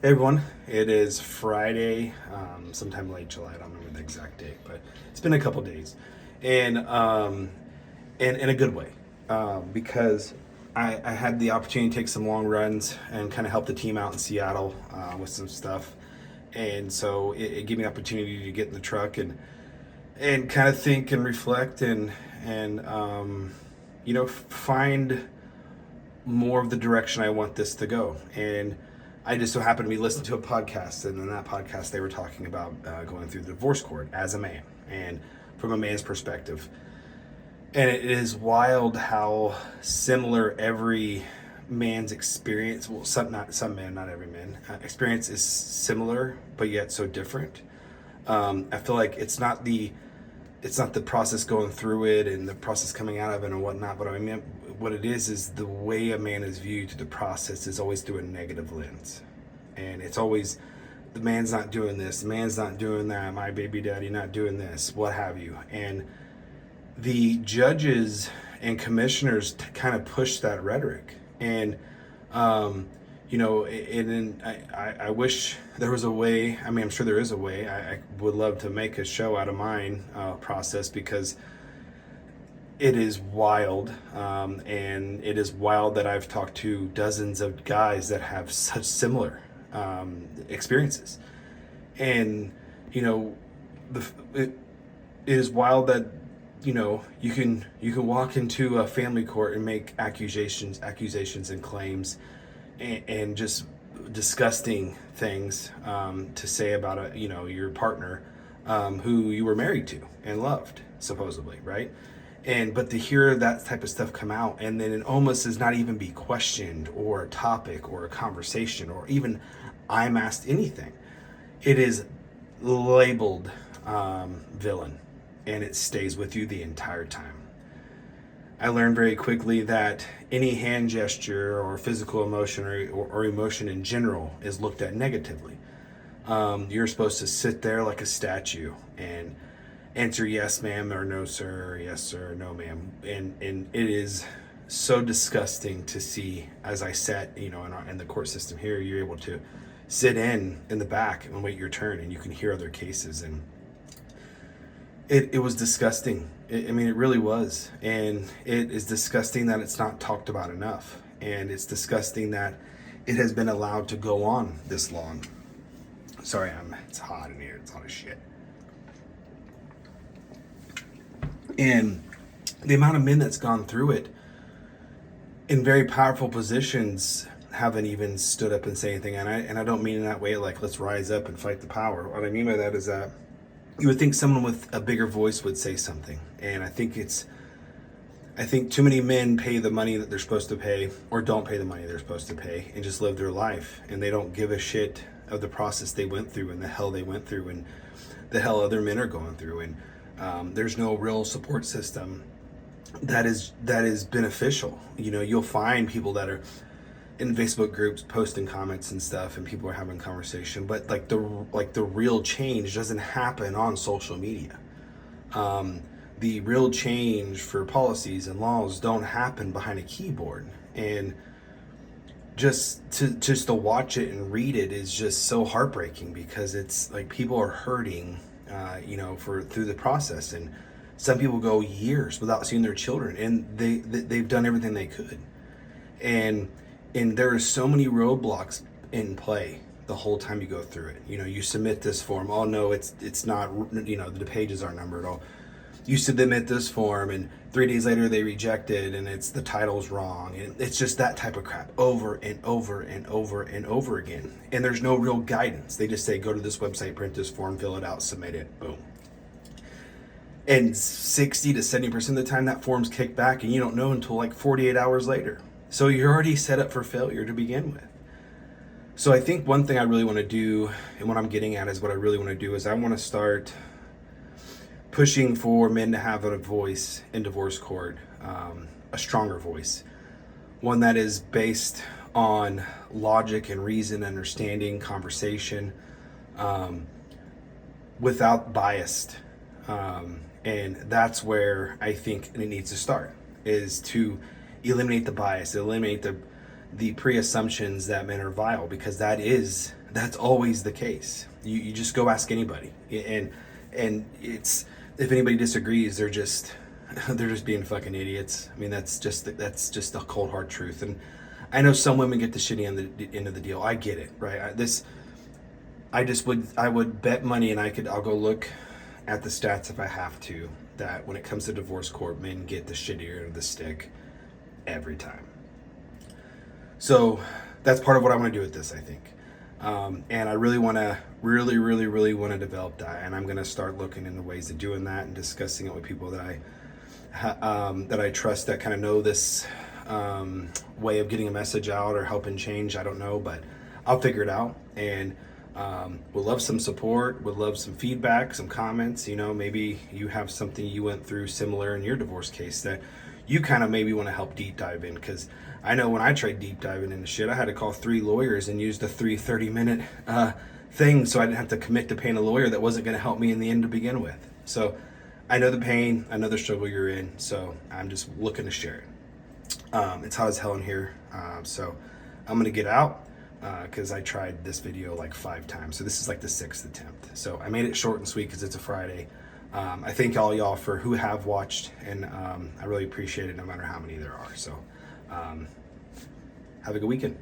Hey everyone, it is Friday, sometime late July. I don't remember the exact date, but it's been a couple days, and in a good way, because I had the opportunity to take some long runs and kind of help the team out in Seattle with some stuff, and so it gave me an opportunity to get in the truck and kind of think and reflect and find more of the direction I want this to go. And I just so happened to be listening to a podcast, and in that podcast, they were talking about going through the divorce court as a man and from a man's perspective. And it is wild how similar every man's experience, well, some men, not every man, experience is similar, but yet so different. I feel like it's not the process going through it and the process coming out of it and whatnot, but I mean, what it is the way a man is viewed through the process is always through a negative lens. And it's always, the man's not doing this, the man's not doing that, my baby daddy not doing this, what have you. And the judges and commissioners kind of push that rhetoric. And I wish there was a way. I mean, I'm sure there is a way. I would love to make a show out of mine process, because it is wild, and it is wild that I've talked to dozens of guys that have such similar experiences. And you know, it is wild that you can walk into a family court and make accusations and claims, and just disgusting things to say about your partner, who you were married to and loved, supposedly, right? But to hear that type of stuff come out, and then it almost does not even be questioned or a topic or a conversation or even I'm asked anything. It is labeled villain, and it stays with you the entire time. I learned very quickly that any hand gesture or physical emotion or emotion in general is looked at negatively. You're supposed to sit there like a statue and answer yes ma'am or no sir, or yes sir or no ma'am. And it is so disgusting to see. As I sat in the court system here, you're able to sit in the back and wait your turn, and you can hear other cases. And it was disgusting. I mean, it really was. And it is disgusting that it's not talked about enough. And it's disgusting that it has been allowed to go on this long. Sorry, it's hot in here. It's hot as shit. And the amount of men that's gone through it in very powerful positions haven't even stood up and say anything. And I don't mean in that way like, let's rise up and fight the power. What I mean by that is that you would think someone with a bigger voice would say something. And I think too many men pay the money that they're supposed to pay, or don't pay the money they're supposed to pay, and just live their life. And they don't give a shit of the process they went through and the hell they went through and the hell other men are going through. And there's no real support system that is beneficial. You'll find people that are in Facebook groups posting comments and stuff, and people are having conversation, but the real change doesn't happen on social media. The real change for policies and laws don't happen behind a keyboard. And just to watch it and read it is just so heartbreaking, because it's like people are hurting through the process. And some people go years without seeing their children, and they've done everything they could. And there are so many roadblocks in play the whole time you go through it. You submit this form. Oh no, it's not. The pages aren't numbered. Oh, you submit this form, and 3 days later they reject it, and the title's wrong, and it's just that type of crap over and over and over and over again. And there's no real guidance. They just say, go to this website, print this form, fill it out, submit it, boom. And 60 to 70% of the time that form's kicked back, and you don't know until like 48 hours later. So you're already set up for failure to begin with. So I think one thing I really want to do, and what I'm getting at is what I really want to do, is I want to start pushing for men to have a voice in divorce court, a stronger voice, one that is based on logic and reason, understanding, conversation, without bias. And that's where I think it needs to start, is to eliminate the bias, eliminate the pre-assumptions that men are vile, because that is that's always the case. You just go ask anybody, and it's, if anybody disagrees, they're just being fucking idiots. I mean, that's just the cold hard truth. And I know some women get the shitty end of the deal. I get it, right? I would bet money, and I'll go look at the stats if I have to, that when it comes to divorce court, men get the shittier end of the stick every time. So that's part of what I want to do with this, I think. And I really want to, really want to develop that. And I'm going to start looking into ways of doing that and discussing it with people that I trust, that kind of know this way of getting a message out or helping change. I don't know, but I'll figure it out. And would love some support, would love some feedback, some comments. You know, maybe you have something you went through similar in your divorce case that you kind of maybe want to help deep dive in, because I know when I tried deep diving into shit, I had to call 3 lawyers and use the 3 30-minute things, so I didn't have to commit to paying a lawyer that wasn't going to help me in the end to begin with. So I know the pain, I know the struggle you're in, so I'm just looking to share it. It's hot as hell in here, so I'm going to get out because I tried this video like 5 times. So this is like the 6th attempt. So I made it short and sweet because it's a Friday. I thank all y'all for who have watched, and I really appreciate it no matter how many there are. So have a good weekend.